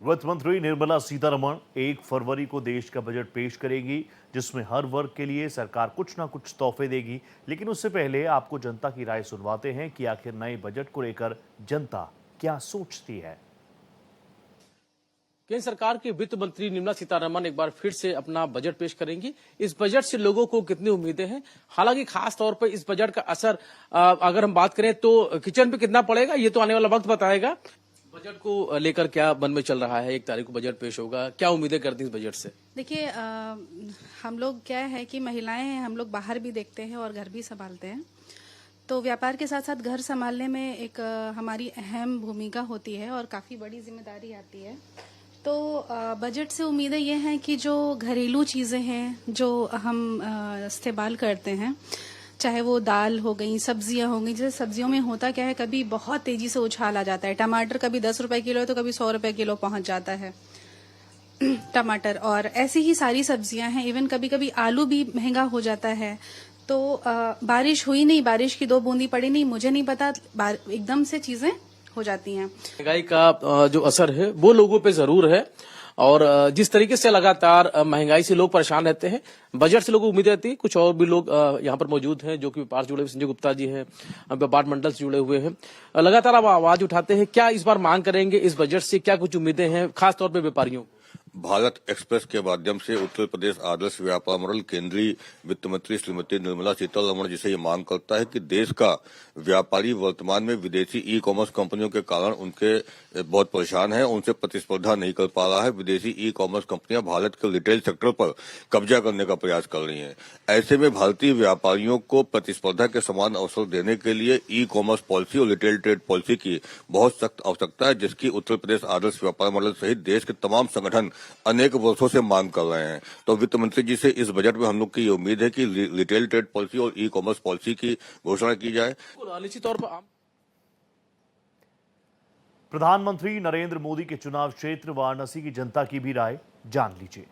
वित्त मंत्री निर्मला सीतारमण 1 फरवरी को देश का बजट पेश करेगी, जिसमें हर वर्ग के लिए सरकार कुछ ना कुछ तोहफे देगी। लेकिन उससे पहले आपको जनता की राय सुनवाते हैं कि आखिर नए बजट को लेकर जनता क्या सोचती है। केंद्र सरकार के वित्त मंत्री निर्मला सीतारमण एक बार फिर से अपना बजट पेश करेंगी। इस बजट से लोगों को कितनी उम्मीदें हैं? हालांकि खास तौर पर इस बजट का असर अगर हम बात करें तो किचन पे कितना पड़ेगा, ये तो आने वाला वक्त बताएगा। बजट को लेकर क्या मन में चल रहा है? 1 तारीख को बजट पेश होगा, क्या उम्मीदें करती हैं इस बजट से? देखिए, हम लोग क्या है कि महिलाएं हैं, हम लोग बाहर भी देखते हैं और घर भी संभालते हैं। तो व्यापार के साथ साथ घर संभालने में एक हमारी अहम भूमिका होती है और काफ़ी बड़ी जिम्मेदारी आती है। तो बजट से उम्मीदें ये हैं कि जो घरेलू चीज़ें हैं जो हम इस्तेमाल करते हैं, चाहे वो दाल हो गई, सब्जियां हो गई। जैसे सब्जियों में होता क्या है, कभी बहुत तेजी से उछाल आ जाता है। टमाटर कभी 10 रुपए किलो है तो कभी 100 रुपए किलो पहुंच जाता है टमाटर। और ऐसी ही सारी सब्जियां हैं। इवन कभी कभी आलू भी महंगा हो जाता है। तो बारिश हुई नहीं, बारिश की 2 बूंदी पड़ी नहीं, मुझे नहीं पता, एकदम से चीजें हो जाती हैं। महंगाई का जो असर है वो लोगों पे जरूर है और जिस तरीके से लगातार महंगाई से लोग परेशान रहते हैं, बजट से लोगों को उम्मीद रहती है। कुछ और भी लोग यहाँ पर मौजूद हैं जो कि व्यापार से जुड़े हुए, संजय गुप्ता जी हैं, व्यापार मंडल से जुड़े हुए हैं। लगातार आप आवाज उठाते हैं, क्या इस बार मांग करेंगे इस बजट से? क्या कुछ उम्मीदें हैं खासतौर पर व्यापारियों? भारत एक्सप्रेस के माध्यम से उत्तर प्रदेश आदर्श व्यापार मंडल केंद्रीय वित्त मंत्री श्रीमती निर्मला सीतारमण जी से ये मांग करता है कि देश का व्यापारी वर्तमान में विदेशी ई कॉमर्स कंपनियों के कारण उनके बहुत परेशान है, उनसे प्रतिस्पर्धा नहीं कर पा रहा है। विदेशी ई कॉमर्स कंपनियां भारत के रिटेल सेक्टर पर कब्जा करने का प्रयास कर रही हैं। ऐसे में भारतीय व्यापारियों को प्रतिस्पर्धा के समान अवसर देने के लिए ई कॉमर्स पॉलिसी और रिटेल ट्रेड पॉलिसी की बहुत सख्त आवश्यकता है, जिसकी उत्तर प्रदेश आदर्श व्यापार मंडल सहित देश के तमाम संगठन अनेक वर्षों से मांग कर रहे हैं। तो वित्त मंत्री जी से इस बजट में हम लोग की ये उम्मीद है कि रिटेल ट्रेड पॉलिसी और ई कॉमर्स पॉलिसी की घोषणा की जाए। निश्चित तौर पर प्रधानमंत्री नरेंद्र मोदी के चुनाव क्षेत्र वाराणसी की जनता की भी राय जान लीजिए।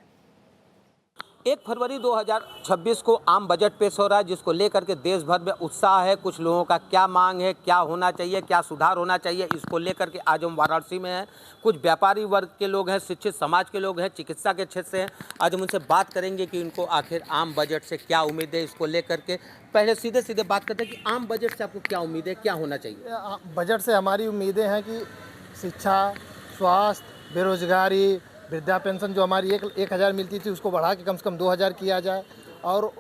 1 फरवरी 2026 को आम बजट पेश हो रहा है, जिसको लेकर के देश भर में उत्साह है। कुछ लोगों का क्या मांग है, क्या होना चाहिए, क्या सुधार होना चाहिए, इसको लेकर के आज हम वाराणसी में हैं। कुछ व्यापारी वर्ग के लोग हैं, शिक्षित समाज के लोग हैं, चिकित्सा के क्षेत्र से हैं। आज हम उनसे बात करेंगे कि उनको आखिर आम बजट से क्या उम्मीद है, इसको लेकर के। पहले सीधे सीधे बात करते हैं कि आम बजट से आपको क्या उम्मीद है, क्या होना चाहिए? बजट से हमारी उम्मीदें हैं कि शिक्षा, स्वास्थ्य, बेरोजगारी, वृद्धा पेंशन जो हमारी 1,000 मिलती थी उसको बढ़ा के कम से कम 2,000 किया जाए। और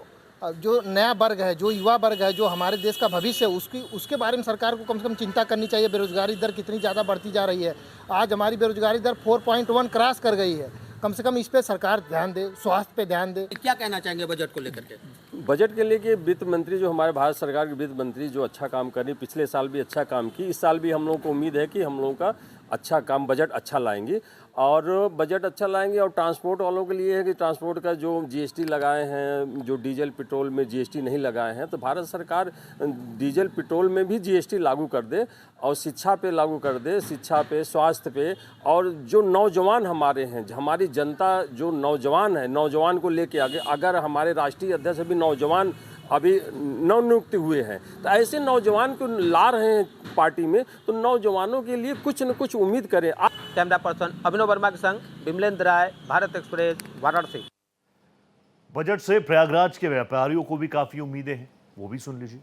जो नया वर्ग है, जो युवा वर्ग है, जो हमारे देश का भविष्य है, उसके बारे में सरकार को कम से कम चिंता करनी चाहिए। बेरोजगारी दर कितनी ज़्यादा बढ़ती जा रही है। आज हमारी बेरोजगारी दर 4.1 क्रॉस कर गई है। कम से कम इस पे सरकार ध्यान दे, स्वास्थ्य पे ध्यान दे। क्या कहना चाहेंगे बजट को लेकर के? बजट के लिए कि वित्त मंत्री जो हमारे भारत सरकार के वित्त मंत्री जो अच्छा काम कर रही, पिछले साल भी अच्छा काम की, इस साल भी हम लोगों को उम्मीद है कि हम लोगों का अच्छा काम, बजट अच्छा लाएंगे। और बजट अच्छा लाएंगे। और ट्रांसपोर्ट वालों के लिए है कि ट्रांसपोर्ट का जो जीएसटी लगाए हैं, जो डीजल पेट्रोल में जीएसटी नहीं लगाए हैं, तो भारत सरकार डीजल पेट्रोल में भी जीएसटी लागू कर दे और शिक्षा पे लागू कर दे, शिक्षा पे, स्वास्थ्य पे। और जो नौजवान हमारे हैं, हमारी जनता जो नौजवान है, नौजवान को लेके आगे, अगर हमारे राष्ट्रीय अध्यक्ष भी नौजवान अभी नवनियुक्त हुए हैं, तो ऐसे नौजवान को ला रहे हैं पार्टी में, तो नौजवानों के लिए कुछ न कुछ उम्मीद करें। कैमरा पर्सन अभिनव वर्मा के संग विमलेंद्र राय, भारत एक्सप्रेस, वाराणसी। बजट से प्रयागराज के व्यापारियों को भी काफी उम्मीदें हैं, वो भी सुन लीजिए।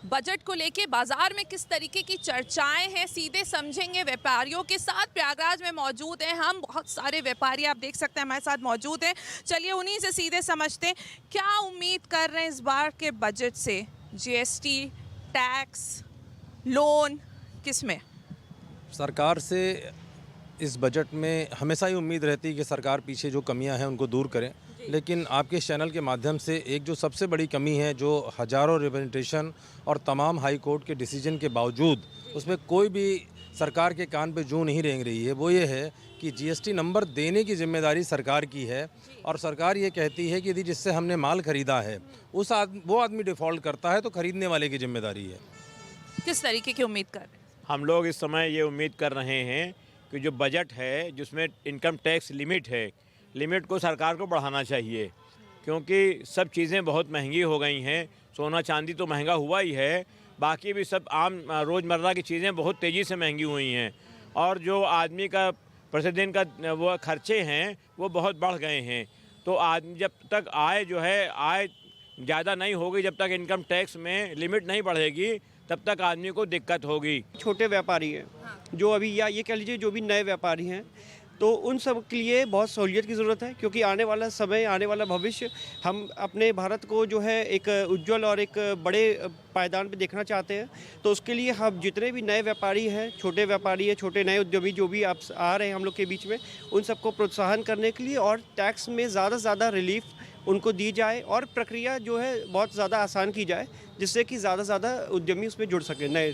बजट को लेके बाजार में किस तरीके की चर्चाएं हैं, सीधे समझेंगे व्यापारियों के साथ। प्रयागराज में मौजूद हैं हम, बहुत सारे व्यापारी आप देख सकते हैं हमारे साथ मौजूद हैं। चलिए उन्हीं से सीधे समझते हैं क्या उम्मीद कर रहे हैं इस बार के बजट से। जीएसटी, टैक्स, लोन, किसमें? सरकार से इस बजट में हमेशा ही उम्मीद रहती है कि सरकार पीछे जो कमियां हैं उनको दूर करें। लेकिन आपके इस चैनल के माध्यम से एक जो सबसे बड़ी कमी है, जो हजारों रिप्रेजेंटेशन और तमाम हाई कोर्ट के डिसीजन के बावजूद उसमें कोई भी सरकार के कान पे जूं नहीं रेंग रही है, वो ये है कि जीएसटी नंबर देने की जिम्मेदारी सरकार की है। और सरकार ये कहती है कि यदि जिससे हमने माल खरीदा है वो आदमी डिफ़ॉल्ट करता है तो खरीदने वाले की जिम्मेदारी है। किस तरीके की उम्मीद कर रहे हैं? हम लोग इस समय ये उम्मीद कर रहे हैं कि जो बजट है जिसमें इनकम टैक्स लिमिट को सरकार को बढ़ाना चाहिए, क्योंकि सब चीज़ें बहुत महंगी हो गई हैं। सोना चांदी तो महंगा हुआ ही है, बाकी भी सब आम रोज़मर्रा की चीज़ें बहुत तेज़ी से महंगी हुई हैं। और जो आदमी का प्रतिदिन का वो खर्चे हैं वो बहुत बढ़ गए हैं। तो आदमी जब तक आय जो है आय ज़्यादा नहीं होगी, जब तक इनकम टैक्स में लिमिट नहीं बढ़ेगी तब तक आदमी को दिक्कत होगी। छोटे व्यापारी हैं जो अभी, या ये कह लीजिए जो भी नए व्यापारी हैं, तो उन सब के लिए बहुत सहूलियत की ज़रूरत है, क्योंकि आने वाला समय, आने वाला भविष्य हम अपने भारत को जो है एक उज्जवल और एक बड़े पायदान पे देखना चाहते हैं। तो उसके लिए हम जितने भी नए व्यापारी हैं, छोटे व्यापारी हैं, छोटे नए उद्यमी जो भी आप आ रहे हैं हम लोग के बीच में, उन सबको प्रोत्साहन करने के लिए और टैक्स में ज़्यादा से ज़्यादा रिलीफ उनको दी जाए और प्रक्रिया जो है बहुत ज़्यादा आसान की जाए, जिससे कि ज़्यादा से ज़्यादा उद्यमी उसमें जुड़ सकें नए।